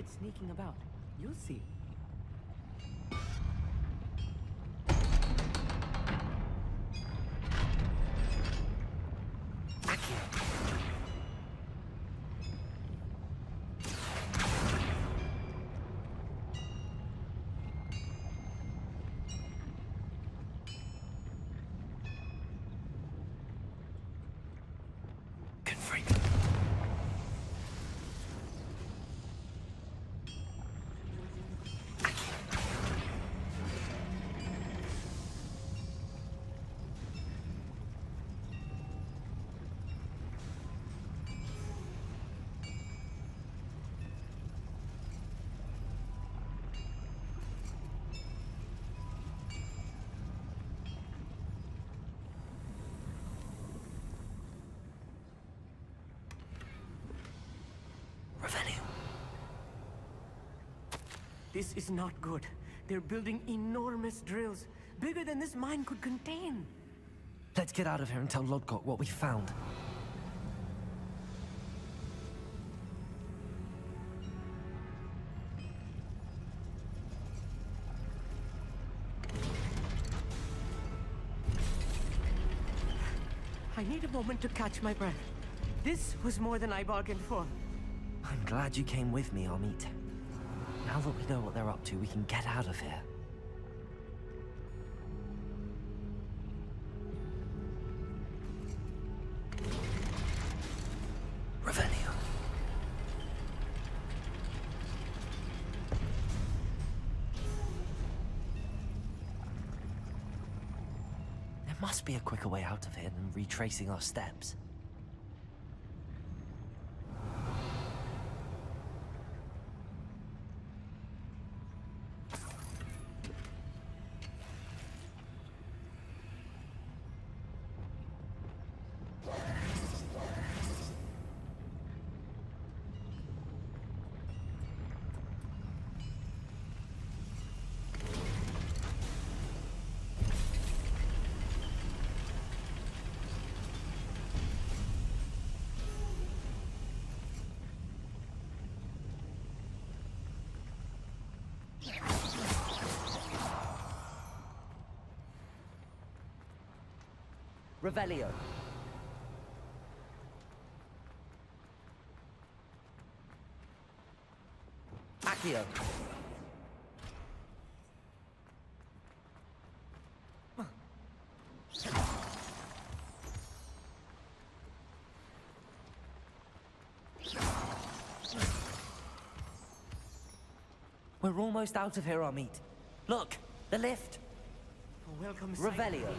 sneaking about. You'll see. This is not good. They're building enormous drills, bigger than this mine could contain. Let's get out of here and tell Lodgok what we found. I need a moment to catch my breath. This was more than I bargained for. I'm glad you came with me, Amit. Now that we know what they're up to, we can get out of here. Revelio. There must be a quicker way out of here than retracing our steps. Revelio. Accio. We're almost out of here, Amit. Look, the lift. A welcome sight. Revelio.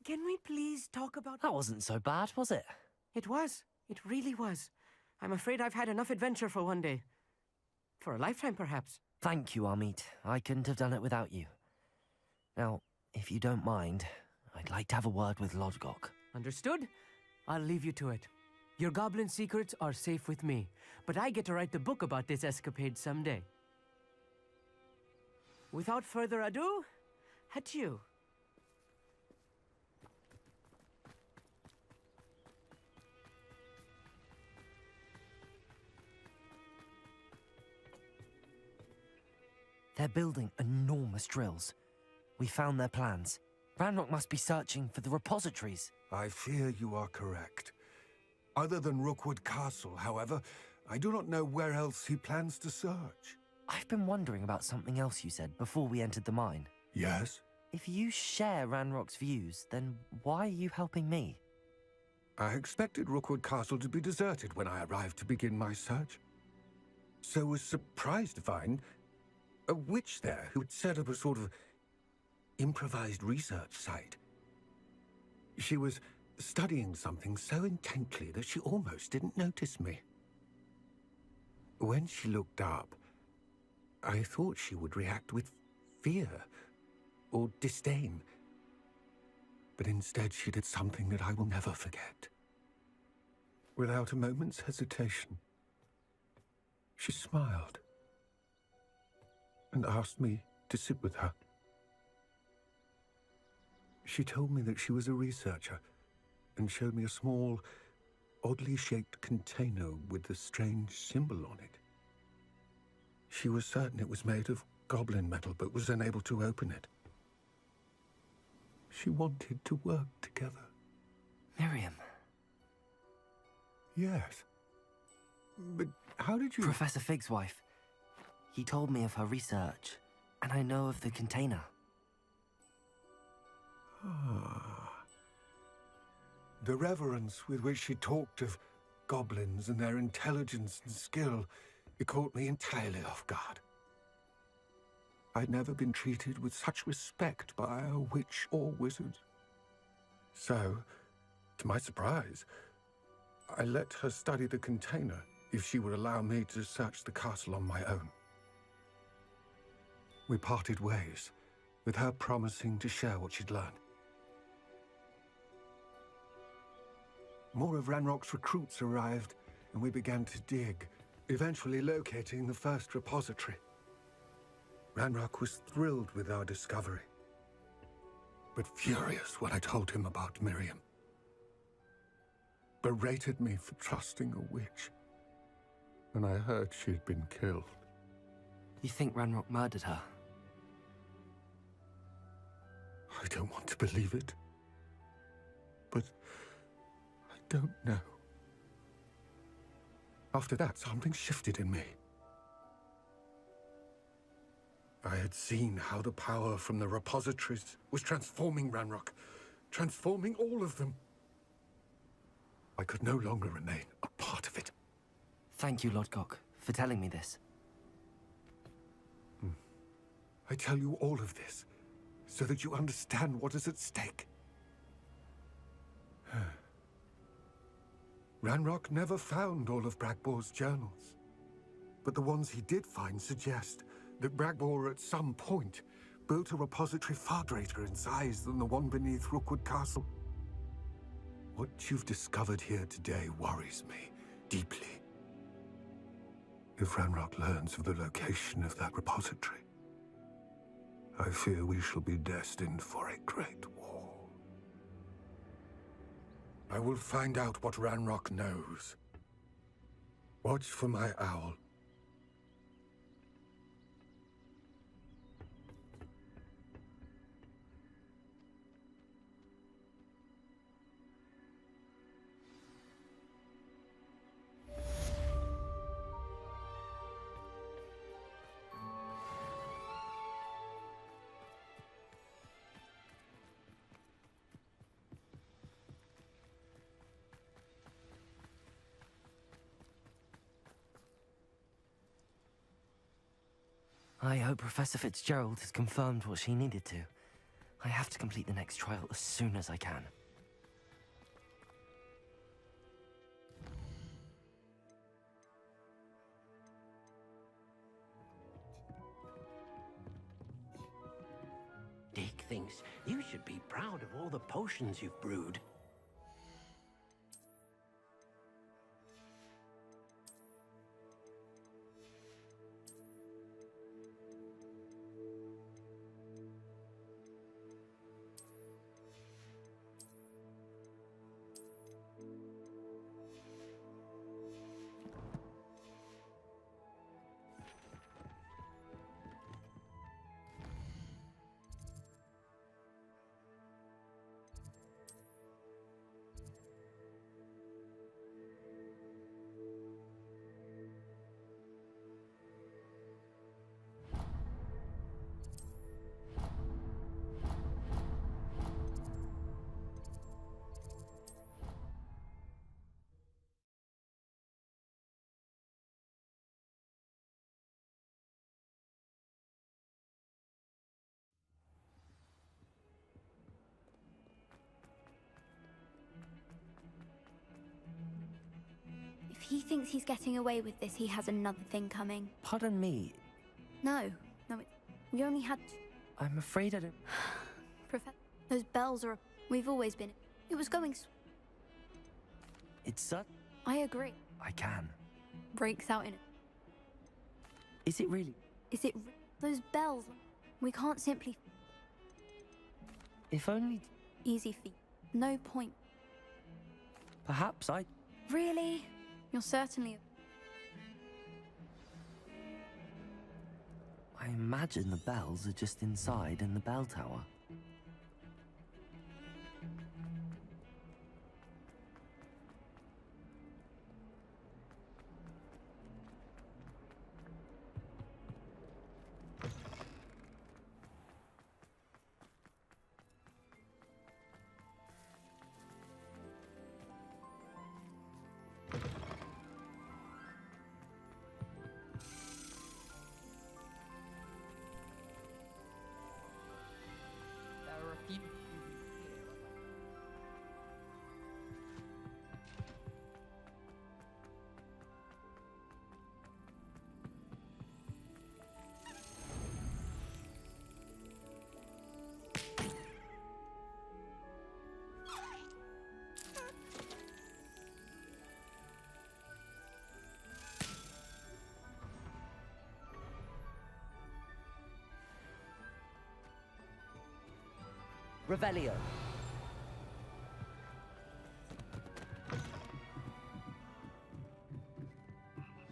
Can we please talk about... That wasn't so bad, was it? It was. It really was. I'm afraid I've had enough adventure for one day. For a lifetime, perhaps. Thank you, Amit. I couldn't have done it without you. Now, if you don't mind, I'd like to have a word with Lodgok. Understood? I'll leave you to it. Your goblin secrets are safe with me, but I get to write the book about this escapade someday. Without further ado, adieu. They're building enormous drills. We found their plans. Ragnarok must be searching for the repositories. I fear you are correct. Other than Rookwood Castle, however, I do not know where else he plans to search. I've been wondering about something else you said before we entered the mine. Yes? If you share Ranrock's views, then why are you helping me? I expected Rookwood Castle to be deserted when I arrived to begin my search. So was surprised to find a witch there who had set up a sort of improvised research site. She was studying something so intently that she almost didn't notice me. When she looked up, I thought she would react with fear or disdain. But instead she did something that I will never forget. Without a moment's hesitation, she smiled and asked me to sit with her. She told me that she was a researcher and showed me a small, oddly shaped container with a strange symbol on it. She was certain it was made of goblin metal, but was unable to open it. She wanted to work together. Miriam. Yes. But how did you... Professor Fig's wife. He told me of her research, and I know of the container. Ah. The reverence with which she talked of goblins and their intelligence and skill, it caught me entirely off guard. I'd never been treated with such respect by a witch or wizard. So, to my surprise, I let her study the container if she would allow me to search the castle on my own. We parted ways, with her promising to share what she'd learned. More of Ranrock's recruits arrived, and we began to dig, eventually locating the first repository. Ranrock was thrilled with our discovery, but furious when I told him about Miriam. Berated me for trusting a witch, and I heard she'd been killed. You think Ranrock murdered her? I don't want to believe it, but I don't know. After that, something shifted in me. I had seen how the power from the repositories was transforming Ranrock, transforming all of them. I could no longer remain a part of it. Thank you, Lodgok, for telling me this. I tell you all of this so that you understand what is at stake. Ranrock never found all of Bragbor's journals, but the ones he did find suggest that Bragbor at some point built a repository far greater in size than the one beneath Rookwood Castle. What you've discovered here today worries me deeply. If Ranrock learns of the location of that repository, I fear we shall be destined for a great war. I will find out what Ranrock knows. Watch for my owl. I hope Professor Fitzgerald has confirmed what she needed to. I have to complete the next trial as soon as I can. Dick thinks you should be proud of all the potions you've brewed. If he thinks he's getting away with this, he has another thing coming. Pardon me, No, we only had I'm afraid I don't... Professor, those bells are... We've always been... It was going... It's such... I agree. I can. Breaks out in it. Is it really? Is it... Those bells... We can't simply... If only... Easy feet. No point. Perhaps I... Really? You're certainly... I imagine the bells are just inside in the bell tower. Revelio.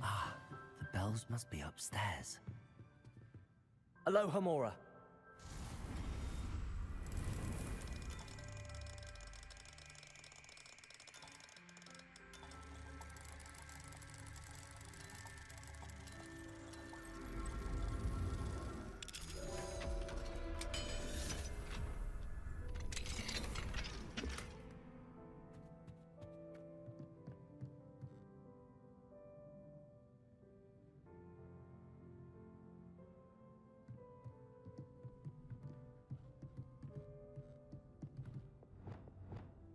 Ah, the bells must be upstairs. Aloha Mora.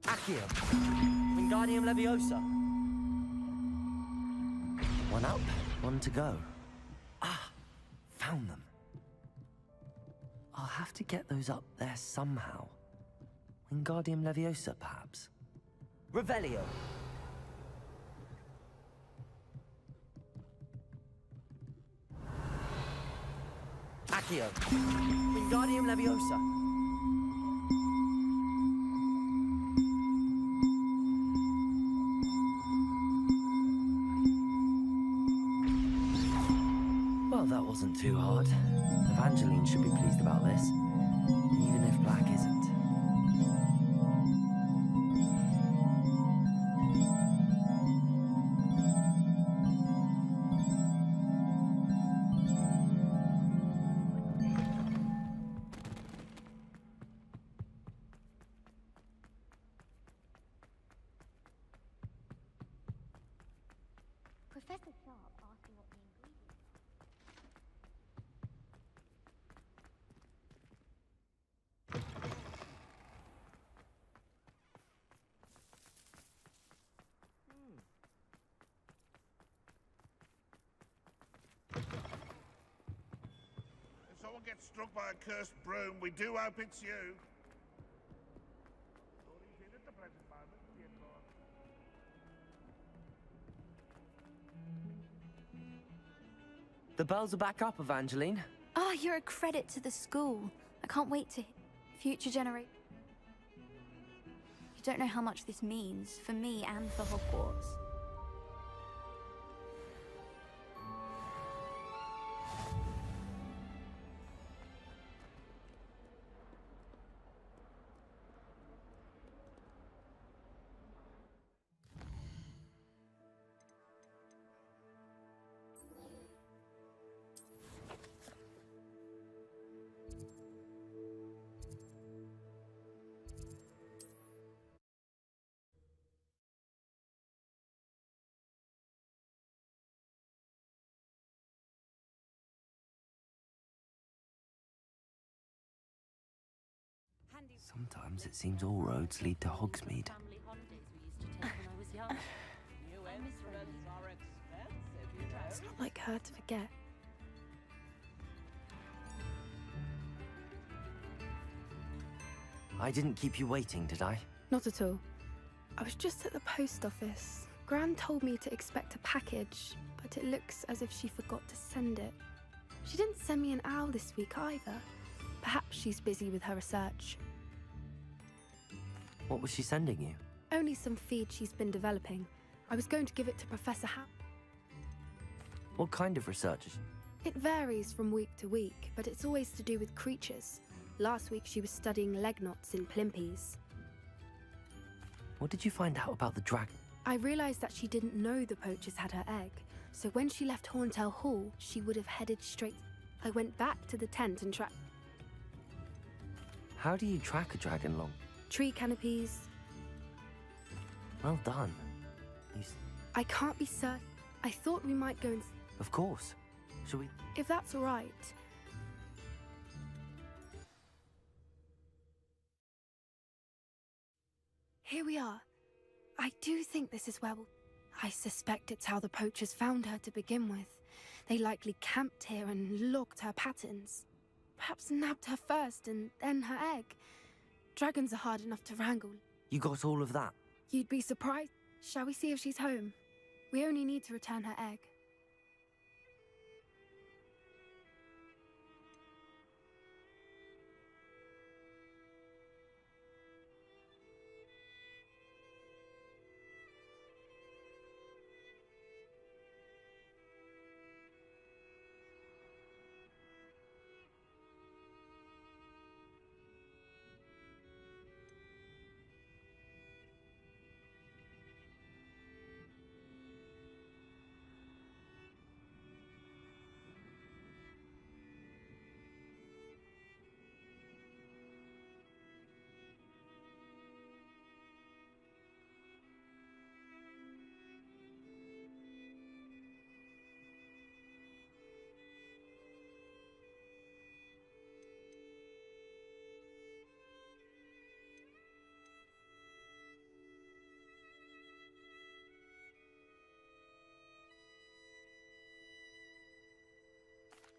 Accio. Wingardium Leviosa. One up, one to go. Ah, found them. I'll have to get those up there somehow. Wingardium Leviosa, perhaps. Revelio. Accio. Wingardium Leviosa. Well, that wasn't too hard. Evangeline should be pleased about this, even if Black isn't. Professor Sharp asked me what the ingredients... If someone gets struck by a cursed broom, we do hope it's you. Story's in at the present moment, dear Lord. The bells are back up, Evangeline. Oh, you're a credit to the school. I can't wait to... Future generation... You don't know how much this means, for me and for Hogwarts. Sometimes it seems all roads lead to Hogsmeade. Family holidays we used to take when I was young. I miss Raven's It's not like her to forget. I didn't keep you waiting, did I? Not at all. I was just at the post office. Gran told me to expect a package, but it looks as if she forgot to send it. She didn't send me an owl this week either. Perhaps she's busy with her research. What was she sending you? Only some feed she's been developing. I was going to give it to Professor What kind of research? It varies from week to week, but it's always to do with creatures. Last week she was studying leg knots in Plimpes. What did you find out about the dragon? I realized that she didn't know the poachers had her egg, so when she left Horntail Hall, she would have headed straight. I went back to the tent and tracked How do you track a dragon long? tree canopies. Well done. I can't be certain. I thought we might go and... Of course. Shall we? If that's all right. Here we are. I do think this is where we'll... I suspect it's how the poachers found her to begin with. They likely camped here and logged her patterns. Perhaps nabbed her first and then her egg. Dragons are hard enough to wrangle. You got all of that? You'd be surprised. Shall we see if she's home? We only need to return her egg.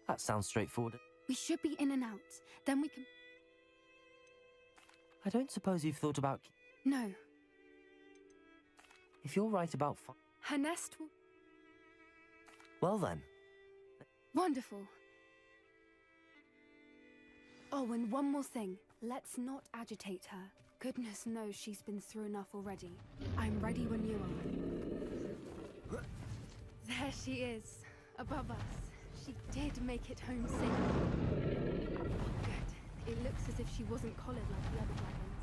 That sounds straightforward. We should be in and out. Then we can... I don't suppose you've thought about... No. If you're right about... Her nest will... Well then. Wonderful. Oh, and one more thing. Let's not agitate her. Goodness knows she's been through enough already. I'm ready when you are. There she is, above us. She did make it home safe. Good. It looks as if she wasn't collared like the other dragons.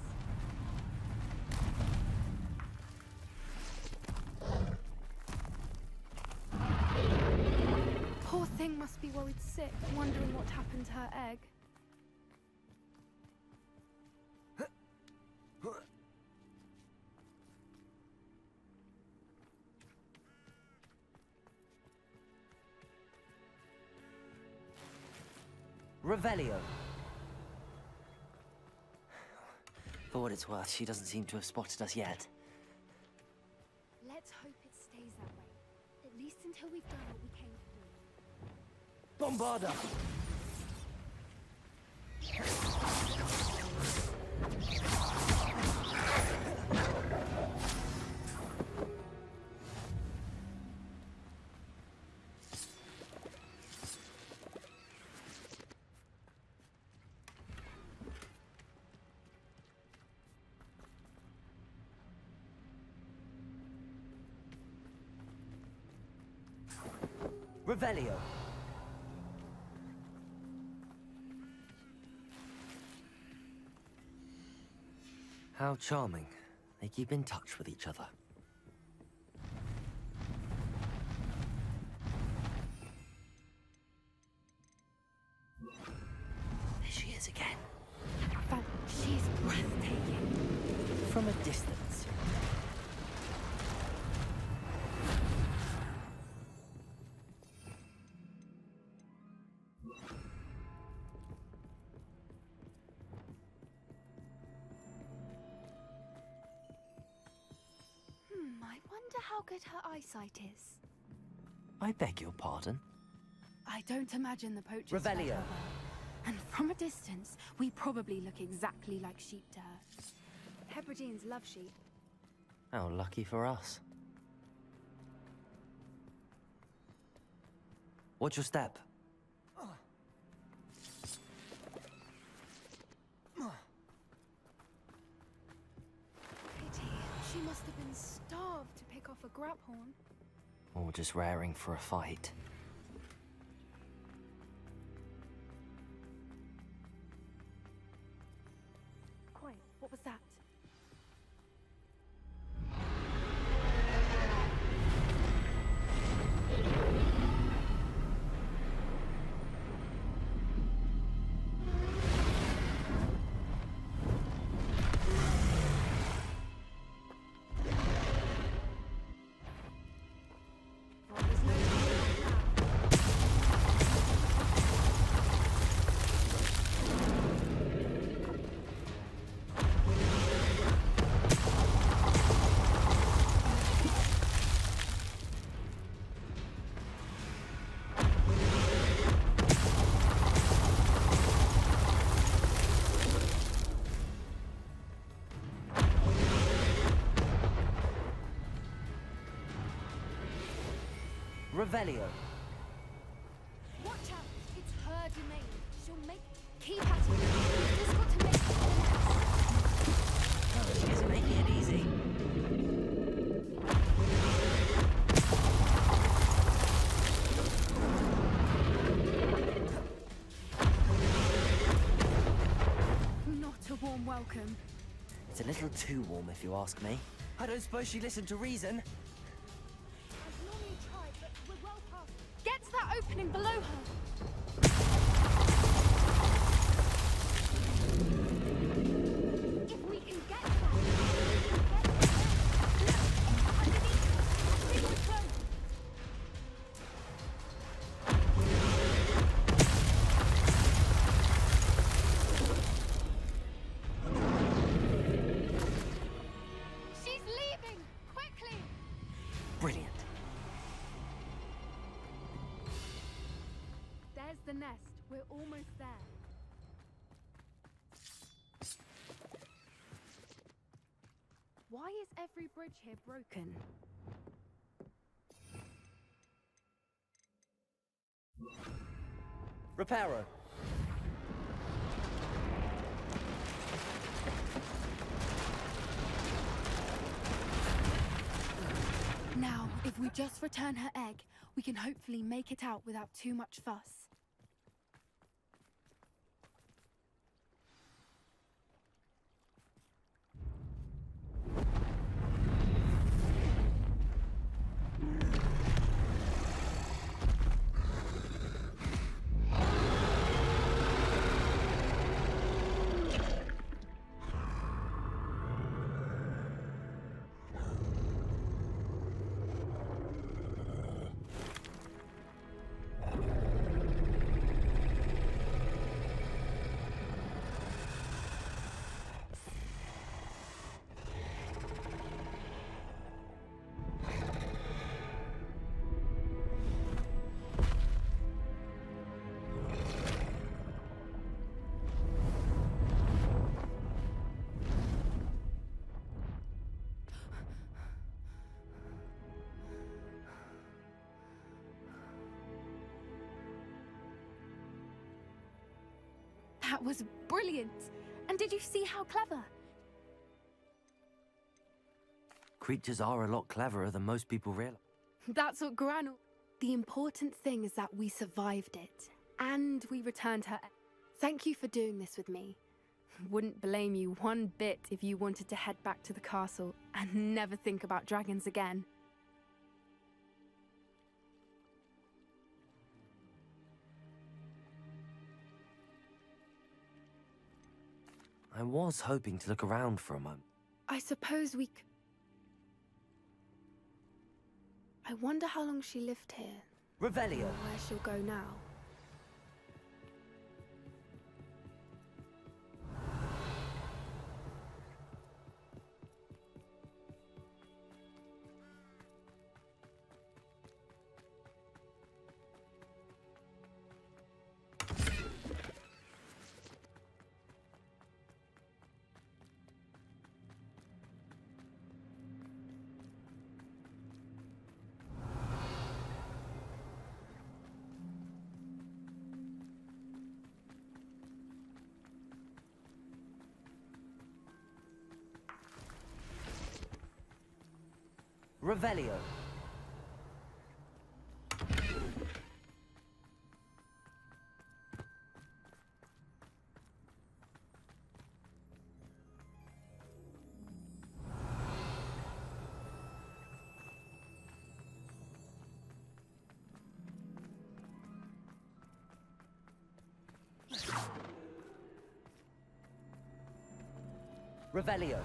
Poor thing must be worried sick, wondering what happened to her egg. Revelio. For what it's worth, she doesn't seem to have spotted us yet. Let's hope it stays that way. At least until we've done what we came to do. Bombarda! Revelio. How charming. They keep in touch with each other. There she is again. But she's breathtaking. From a distance. I wonder how good her eyesight is. I beg your pardon? I don't imagine the poachers Revelio. fed her well. And from a distance, we probably look exactly like sheep to her. Hebrideans love sheep. How lucky for us. Watch your step. Pity. She must have been starved to pick off a grabhorn. Or just raring for a fight. Quiet. What was that? Well, there's no turning back now. Revelio. Watch out! It's her domain. She'll make... Keep at it. We've just got to make it to the next. She's making it easy. Not a warm welcome. It's a little too warm, if you ask me. I don't suppose she listened to reason. I've normally tried, but we're well past. Get to that opening below her. If we can get that, we can get there. Look, underneath her. I think we're close. She's leaving! Quickly! Brilliant. There's the nest. We're almost there. Why is every bridge here broken? Reparo. Now, if we just return her egg, we can hopefully make it out without too much fuss. That was brilliant! And did you see how clever? Creatures are a lot cleverer than most people realize. That's what Gran... The important thing is that we survived it. And we returned her... Thank you for doing this with me. Wouldn't blame you one bit if you wanted to head back to the castle and never think about dragons again. I was hoping to look around for a moment. I suppose we I wonder how long she lived here. Revelio. Or where she'll go now. Revelio. Revelio.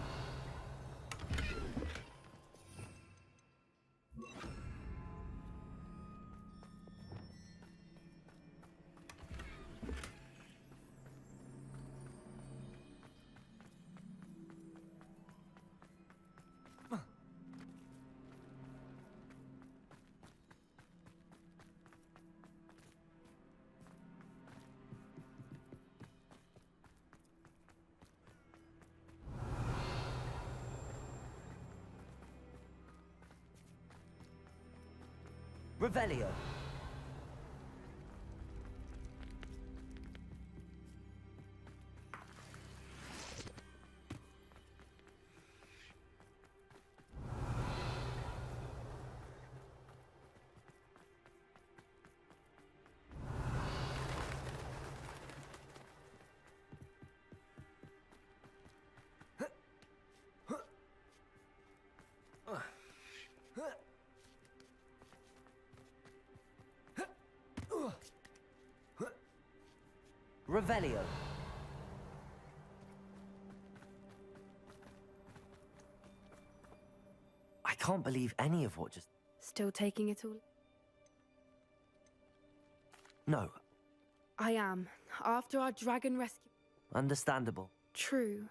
Revelio. Revelio. I can't believe any of what just... Still taking it all? No, I am. After our dragon rescue. understandable. True.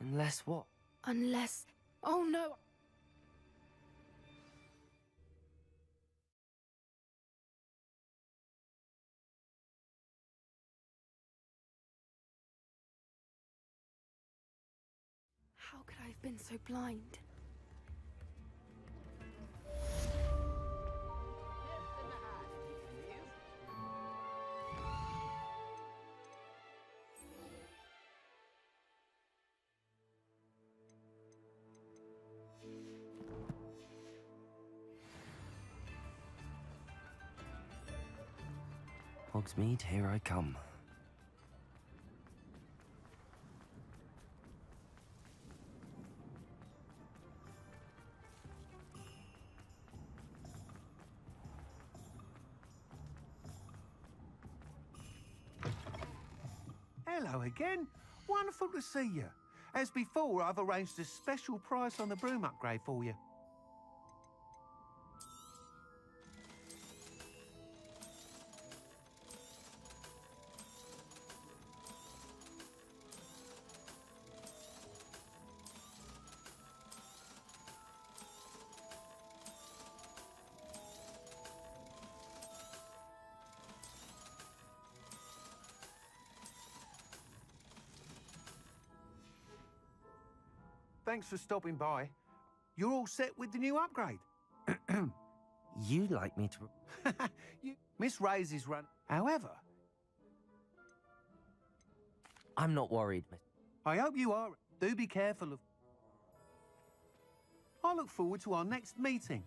Unless what? Unless... Oh no! How could I have been so blind? Hogsmeade, here I come. Hello again. Wonderful to see you. As before, I've arranged a special price on the broom upgrade for you. Thanks for stopping by. You're all set with the new upgrade. You'd like me to... Miss Raises run. However, I'm not worried, miss. I hope you are. Do be careful of... I look forward to our next meeting.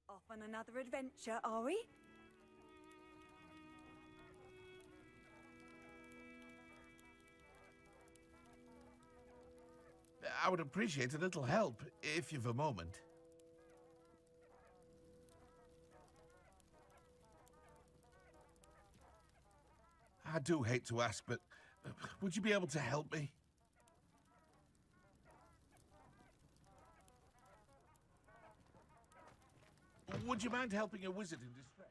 Off on another adventure, are we? I would appreciate a little help, if you've a moment. I do hate to ask, but would you be able to help me? Would you mind helping a wizard in distress?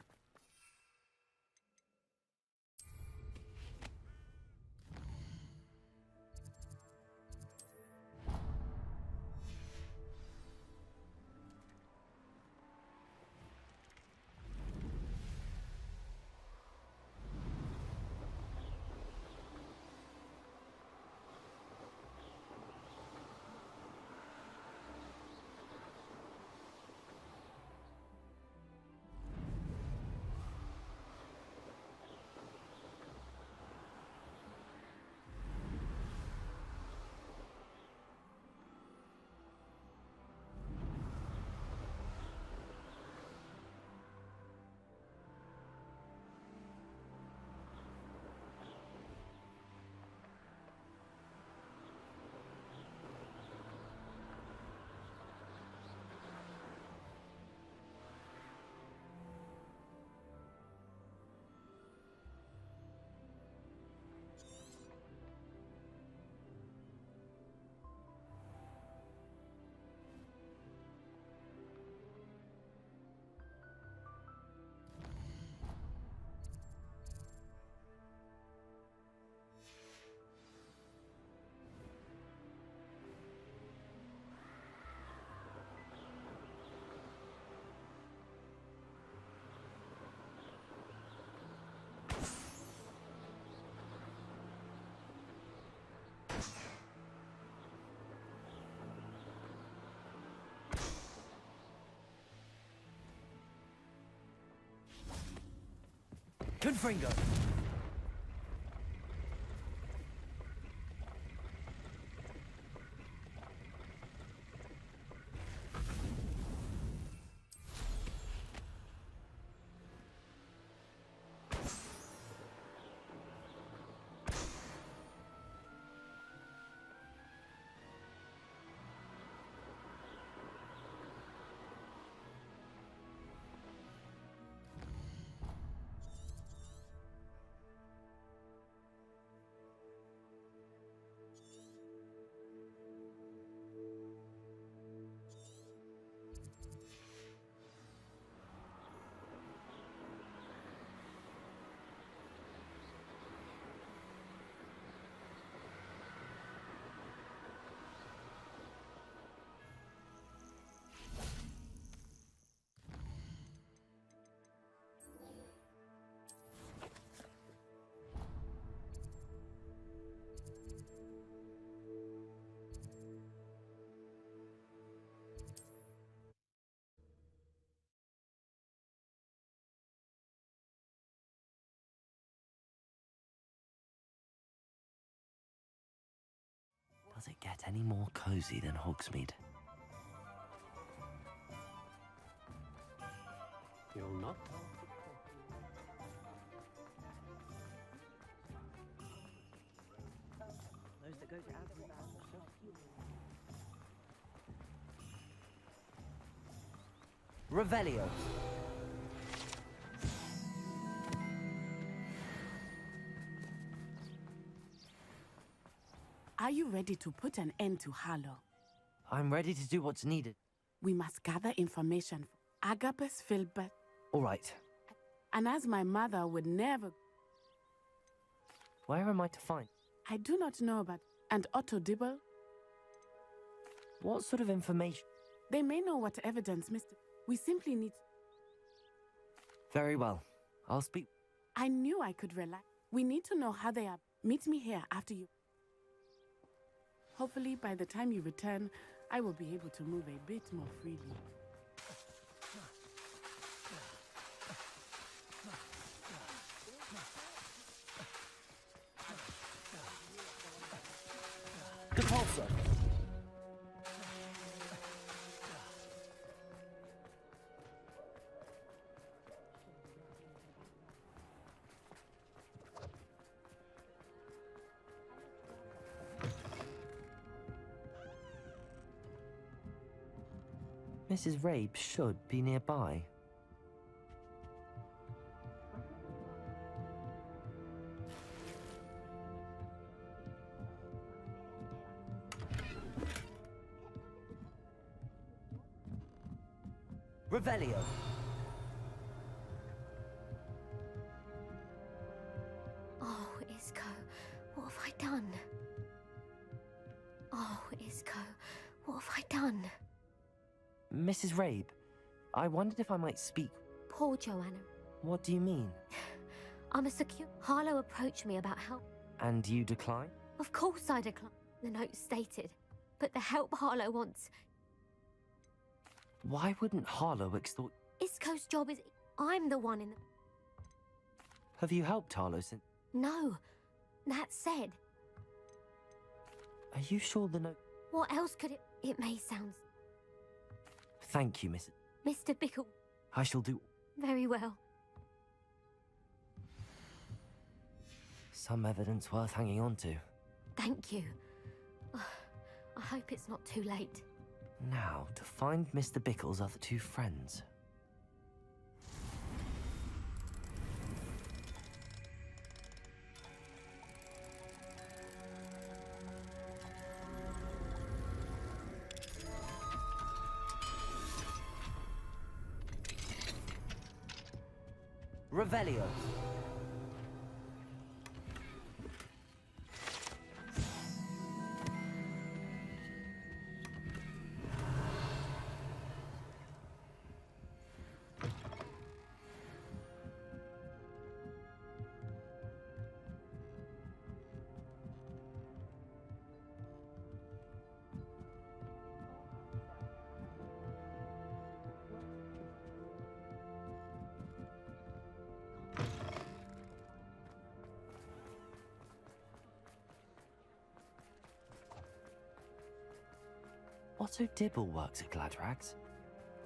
Confringo! Does it get any more cozy than Hogsmeade? You'll not? Those that go to Azkaban are so few. Revelio. Are you ready to put an end to Harlow? I'm ready to do what's needed. We must gather information from Agapes Filbert. All right. And as my mother would never... Where am I to find? I do not know about... And Otto Dibble? What sort of information? They may know what evidence, Mr. We simply need... Very well. I'll speak... I knew I could relax. We need to know how they are. Meet me here after you... Hopefully, by the time you return, I will be able to move a bit more freely. Depulso! Mrs. Rabe should be nearby. Revelio. Oh, Isco, what have I done? Oh, Isco, what have I done? Mrs. Rabe, I wondered if I might speak. Poor Joanna. What do you mean? I'm a secure... Harlow approached me about help. And you decline? Of course I decline, the note stated. But the help Harlow wants... Why wouldn't Harlow extort... Isco's job is... I'm the one in the... Have you helped Harlow since... No. That said... Are you sure the note... What else could it... It may sound... Thank you, Mrs... Mr. Bickle. I shall do... Very well. Some evidence worth hanging on to. Thank you. I hope it's not too late. Now, to find Mr. Bickle's other two friends. Revelio. Otto Dibble works at Gladrags.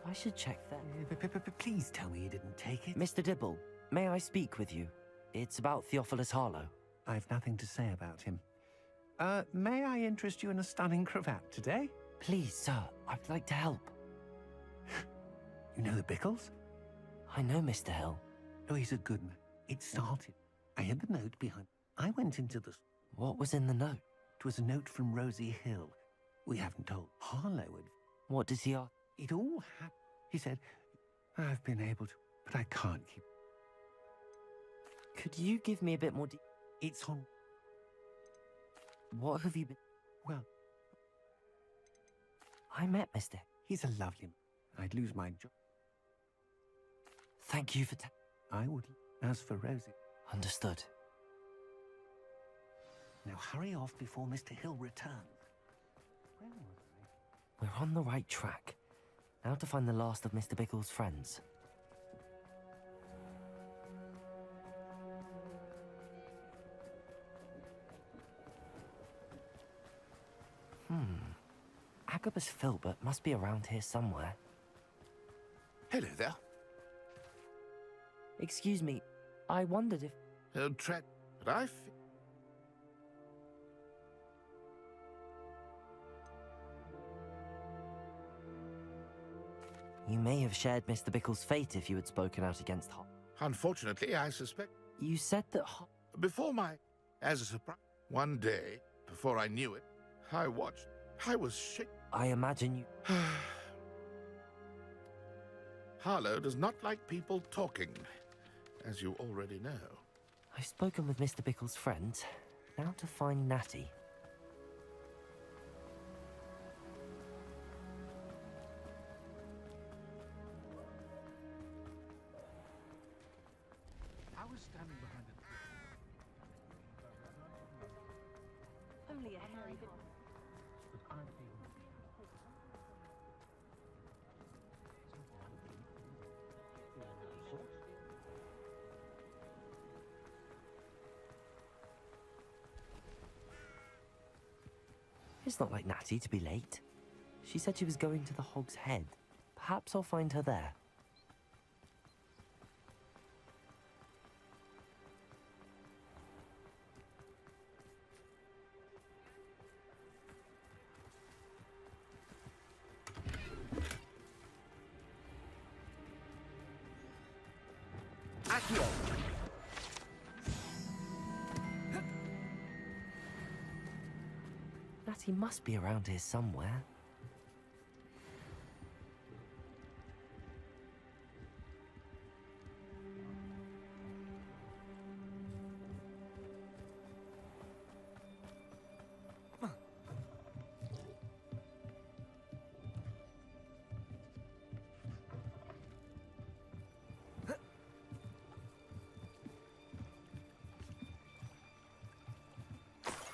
I should check that. Please tell me you didn't take it. Mr. Dibble, may I speak with you? It's about Theophilus Harlow. I've nothing to say about him. May I interest you in a stunning cravat today? Please, sir, I'd like to help. You know the Bickles? I know Mr. Hill. Oh, he's a good man. It started. I had the note behind. I went into the... What was in the note? It was a note from Rosie Hill. We haven't told Harlow. What does he ask? It all happened. He said, I've been able to, but I can't keep... Could you give me a bit more It's on... What have you been... Well... I met Mr. He's a lovely man. I'd lose my job. Thank you for I would. As for Rosie... Understood. Now hurry off before Mr. Hill returns. Where was I? We're on the right track. Now to find the last of Mr. Bickle's friends. Agabus Filbert must be around here somewhere. Hello there. Excuse me, I wondered if... But I You may have shared Mr. Bickle's fate if you had spoken out against Hot. Unfortunately, I suspect... You said that Before my... As a surprise, one day, before I knew it, I watched. I was shaken. I imagine you... Harlow does not like people talking, as you already know. I've spoken with Mr. Bickle's friends. Now to find Natty. I was standing behind it. Only a hairy bit. It's not like Natty to be late. She said she was going to the Hog's Head. Perhaps I'll find her there. Accio! Natty must be around here somewhere.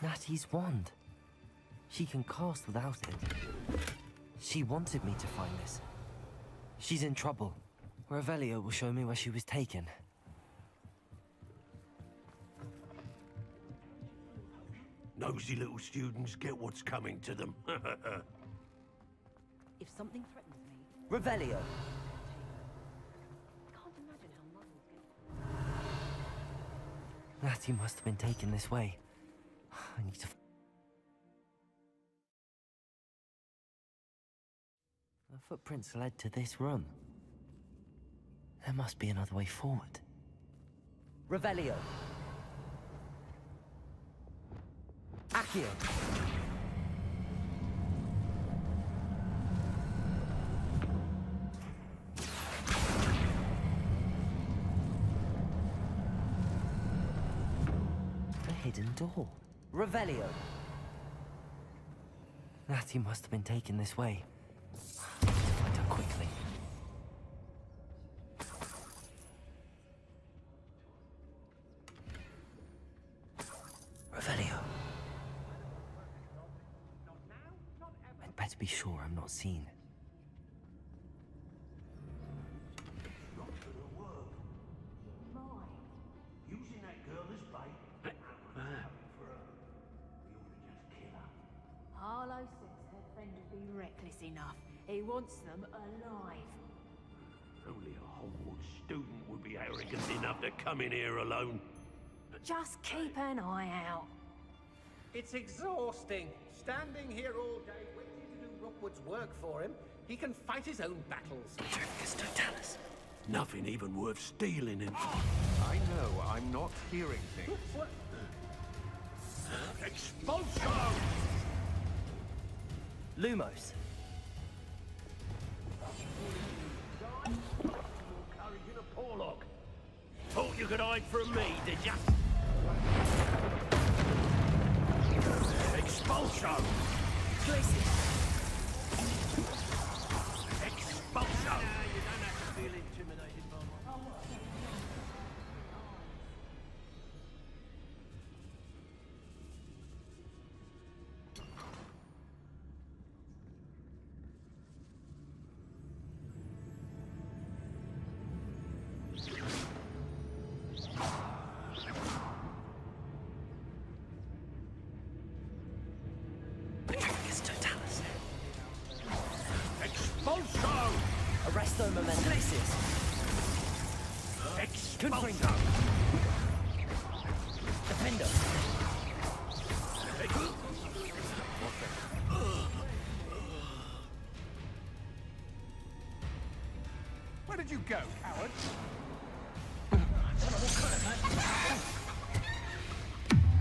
Natty's wand. She can cast without it. She wanted me to find this. She's in trouble. Revelio will show me where she was taken. Nosy little students get what's coming to them. If something threatens me, Revelio! I can't imagine how muzzles get... Natty must have been taken this way. I need to... The footprints led to this room. There must be another way forward. Revelio! Accio! A hidden door. Revelio! Natty must have been taken this way. I need to find her quickly. Revelio. I'd better be sure I'm not seen. Using that girl as bait. Harlow says her friend would be reckless enough. He wants them alive. Only a Hogwarts student would be arrogant enough to come in here alone. Just keep an eye out. It's exhausting. Standing here all day, waiting to do Rookwood's work for him. He can fight his own battles. Nothing even worth stealing him. I know, I'm not hearing things. Expulso! Lumos. Courage in a Porlock. Thought you could hide from me, did ya? Expulso! Places. Expulso! You don't have to feel intimidated by my... Expulso! Arresto Momentum. Expulso! Defender. Where did you go, coward?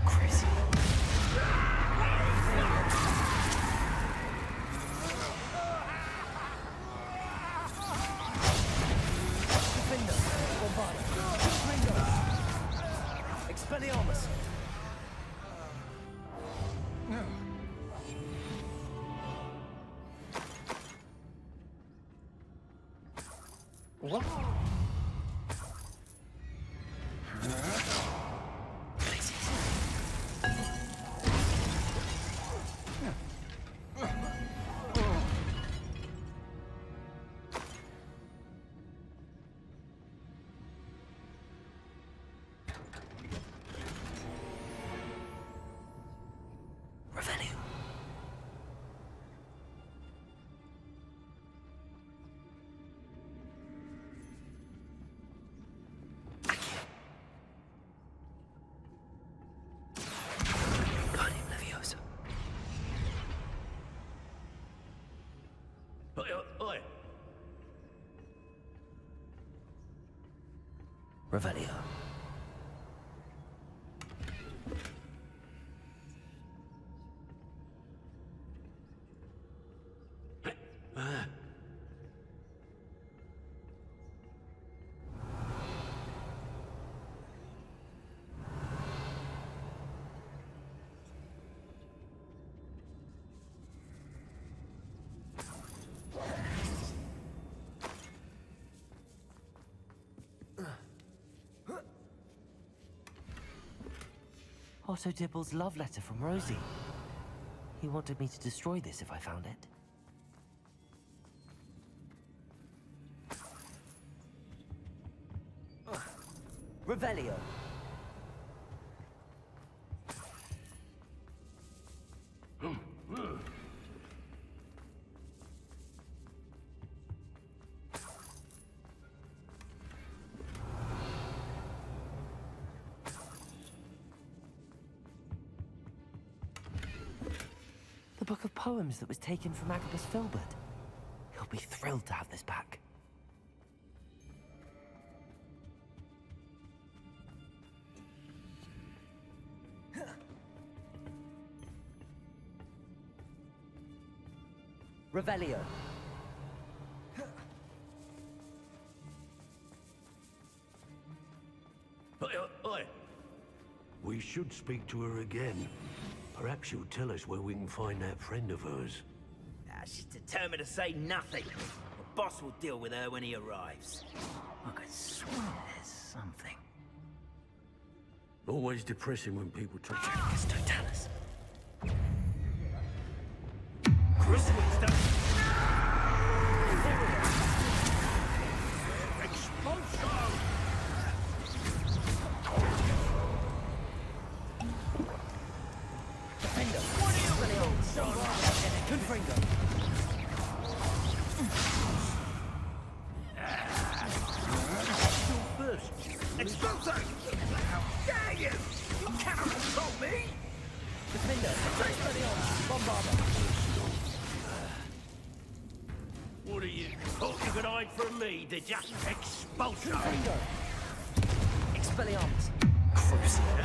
Crazy. Defender. Bombarda. Expelliarmus. What? Revelio. Guardian Leviosa. Oi! Revelio. Otto Dibble's love letter from Rosie. He wanted me to destroy this if I found it. Revelio. The book of poems that was taken from Agabus Filbert. He'll be thrilled to have this back. Revelio. Oi! We should speak to her again. Perhaps she'll tell us where we can find that friend of hers. She's determined to say nothing. The boss will deal with her when he arrives. I could swear there's something. Always depressing when people talk. It's Totalis. Winston! Expulso! Defender. What are you really on? Confringo. Expulso! How dare you! You cannot control me! Defender, Expelliarmus, Bombarda. What are you? Thought you could hide from me, did ya? Expulso! Defender. Expelliarmus. Crucible.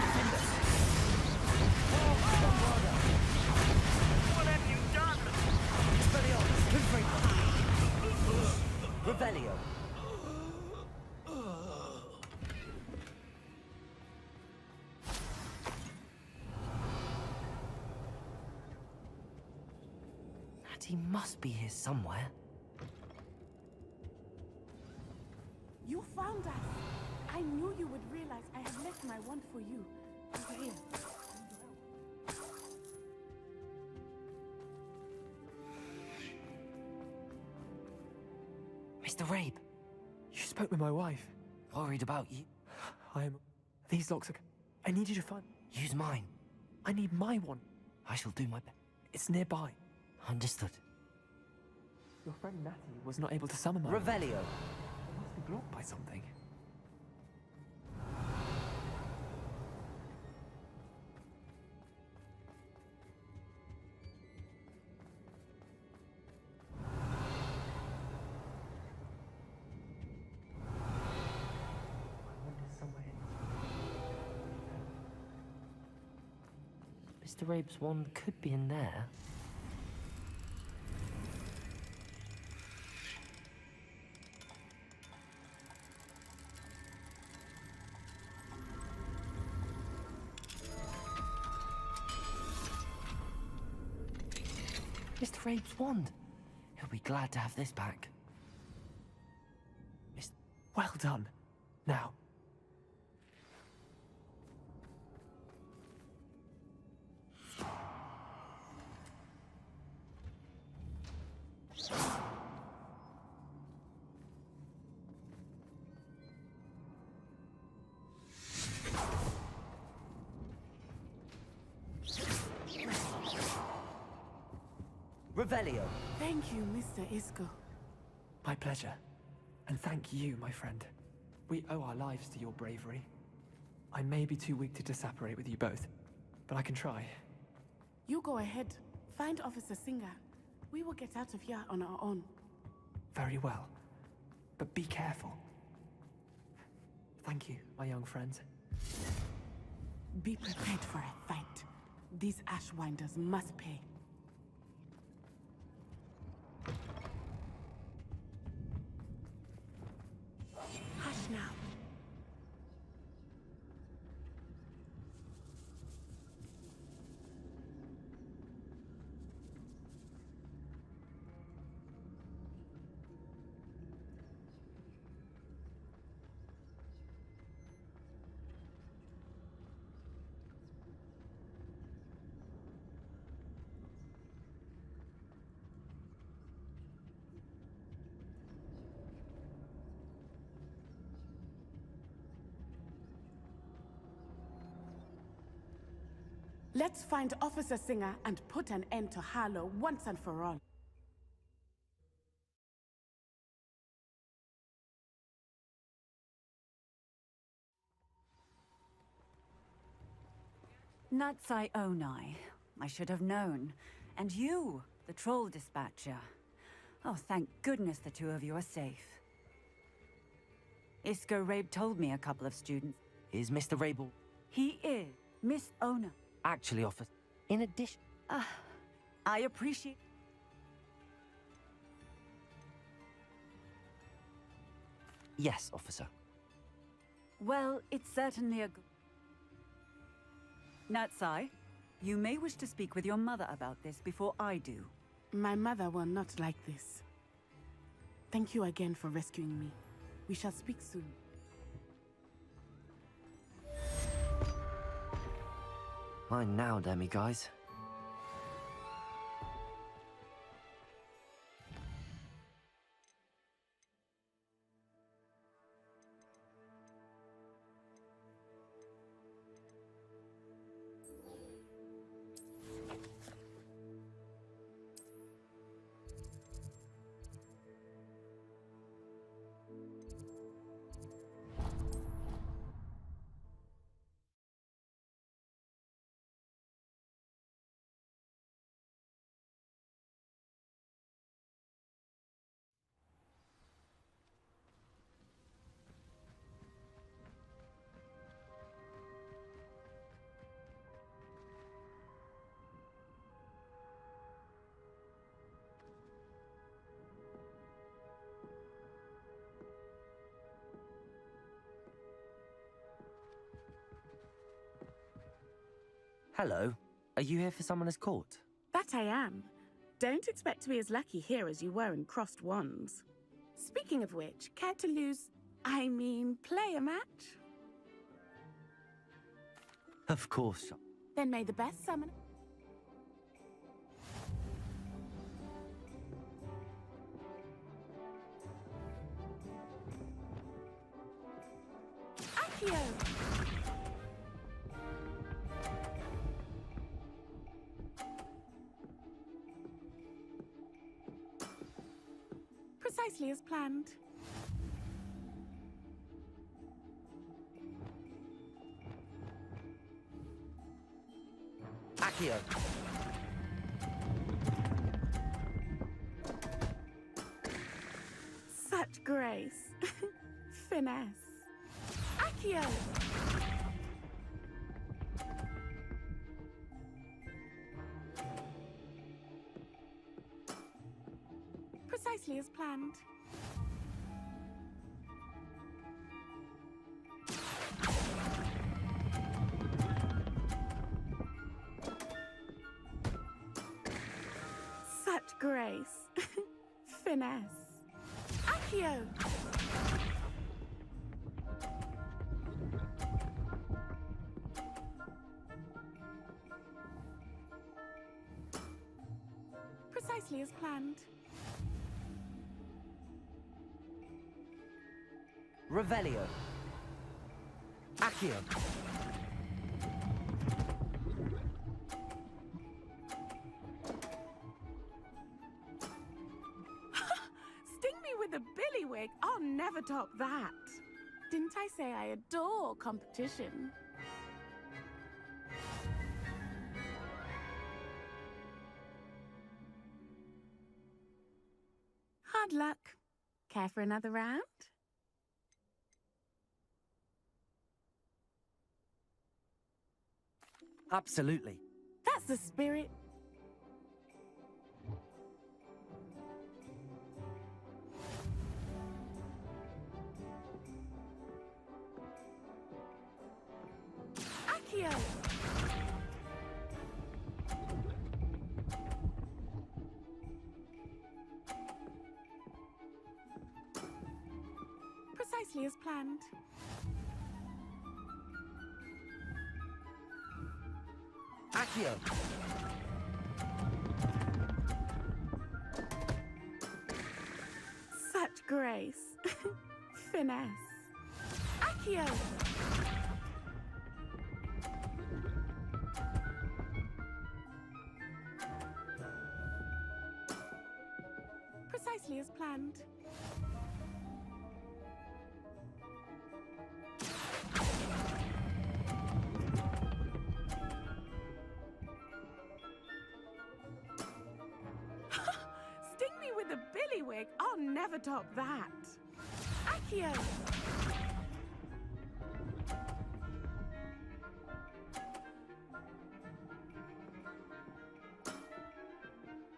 Defender. Bombarda. What have you done? Expelliarmus. Confringo. Revelio. He must be here somewhere. You found us. I knew you would realize I have left my wand for you. Over here. Mr. Rabe, You spoke with my wife. worried about you. These locks are... I need you to find... Use mine. I need my one. I shall do my best. It's nearby. Understood. Your friend Natty was not able to summon my... Revelio. It must be blocked by something. I wonder somewhere Mr. Rabe's wand could be in there. Mr. Rabe's wand. He'll be glad to have this back. Well done. Now. Revelio. Thank you, Mr. Isco. My pleasure. And thank you, my friend. We owe our lives to your bravery. I may be too weak to disapparate with you both, but I can try. You go ahead. Find Officer Singer. We will get out of here on our own. Very well. But be careful. Thank you, my young friends. Be prepared for a fight. These Ashwinders must pay. Hush now. Let's find Officer Singer and put an end to Harlow once and for all. Natsai Onai. I should have known. And you, the troll dispatcher. Oh, thank goodness the two of you are safe. Isco Rabe told me a couple of students. Is Mr. Rabe? He is. Miss Ona. Actually, officer. In addition... I appreciate... Yes, officer. Well, it's certainly a good... Natsai, you may wish to speak with your mother about this before I do. My mother will not like this. Thank you again for rescuing me. We shall speak soon. Mine now, demi-guys. Hello. Are you here for Summoner's Court? That I am. Don't expect to be as lucky here as you were in Crossed Wands. Speaking of which, care to play a match? Of course. Then may the best summoner... Accio! Precisely as planned. Accio. Such grace. Finesse. Accio! Precisely as planned. Such grace. Finesse. Accio! Precisely as planned. Revelio. Accio. Sting me with a billywig. I'll never top that. Didn't I say I adore competition? Hard luck. Care for another round? Absolutely. That's the spirit. Accio! Precisely as planned. Accio. Such grace. Finesse. Accio! Precisely as planned. Sting me with a billywig. I'll never top that. Accio!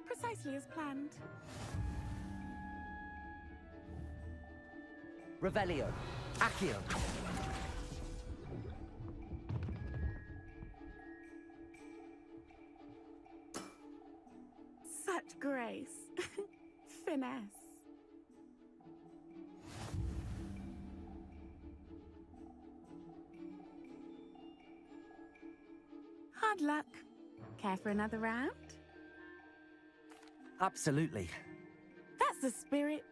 Precisely as planned. Revelio. Accio. Such grace. Finesse. Hard luck. Care for another round? Absolutely. That's the spirit.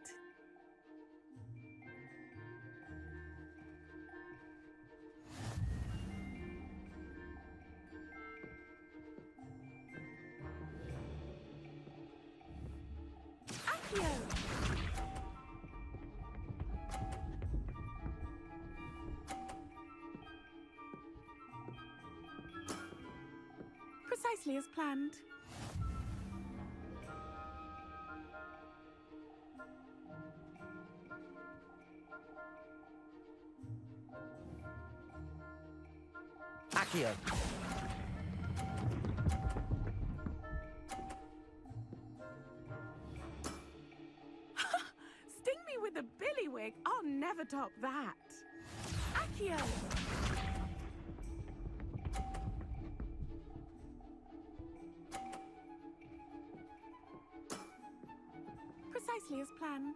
Accio! Precisely as planned. Accio. Sting me with a billywig. I'll never top that. Accio! Precisely as planned.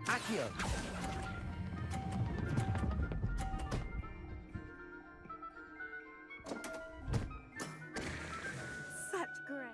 Accio! Such grace.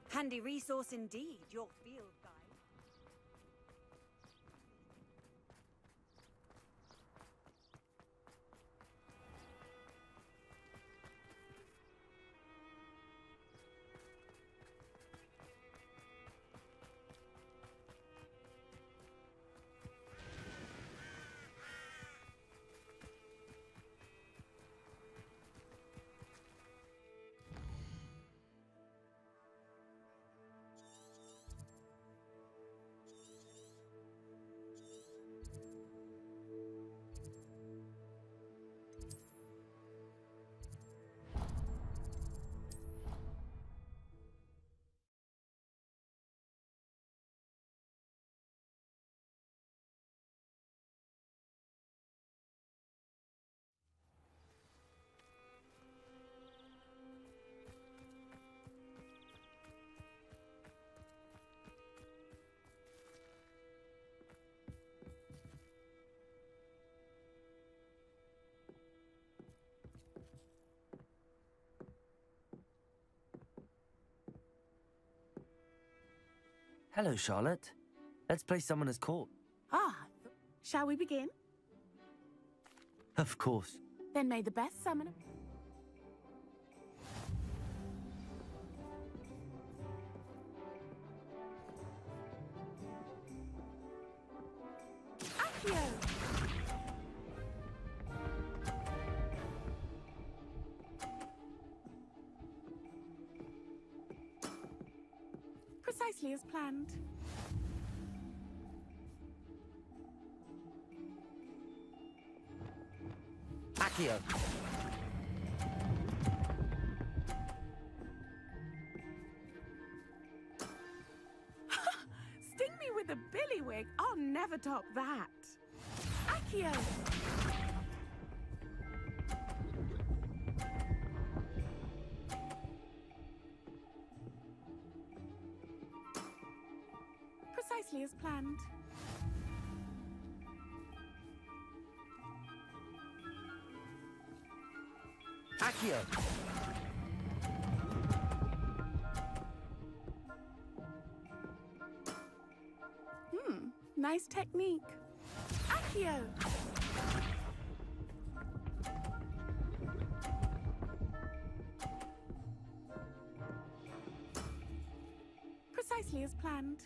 Handy resource indeed, your field guide. Hello, Charlotte. Let's play Someone Has Caught. Ah, shall we begin? Of course. Then may the best summoner... Accio! Precisely as planned. Accio! Sting me with a billywig. I'll never top that. Accio! Precisely as planned. Accio! Nice technique. Accio! Precisely as planned.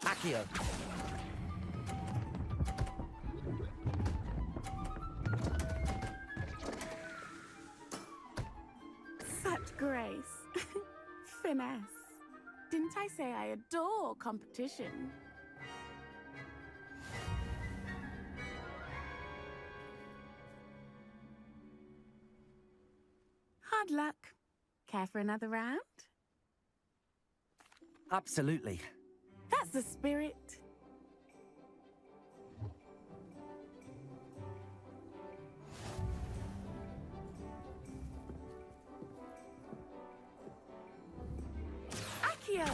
Accio! Such grace. Finesse. Didn't I say I adore competition? Hard luck. Care for another round? Absolutely. That's the spirit. Accio!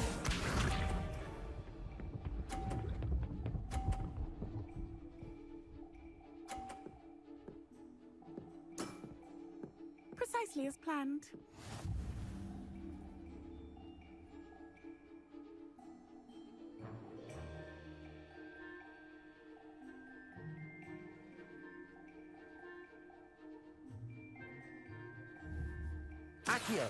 Precisely as planned. Accio!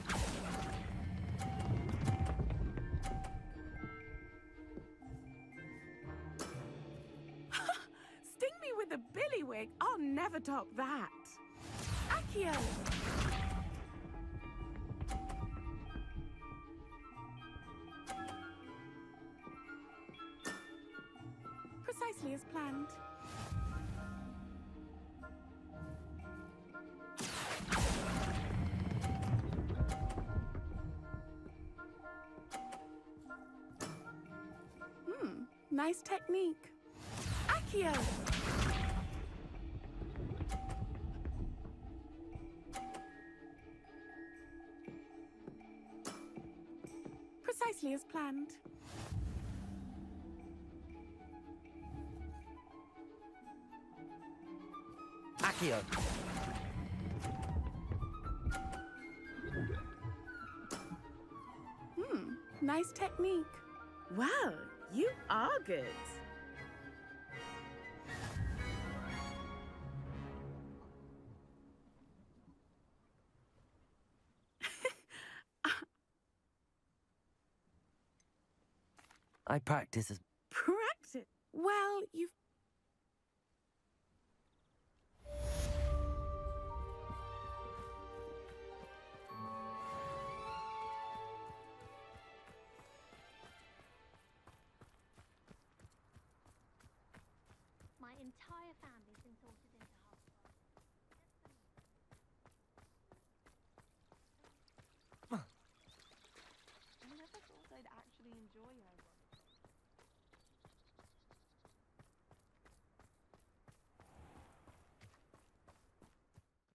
Sting me with a billywig? I'll never top that. Accio! Precisely as planned. Nice technique. Accio! Precisely as planned. Accio! Nice technique. Well, you are good. I practice as... Practice? Well, you've... My entire family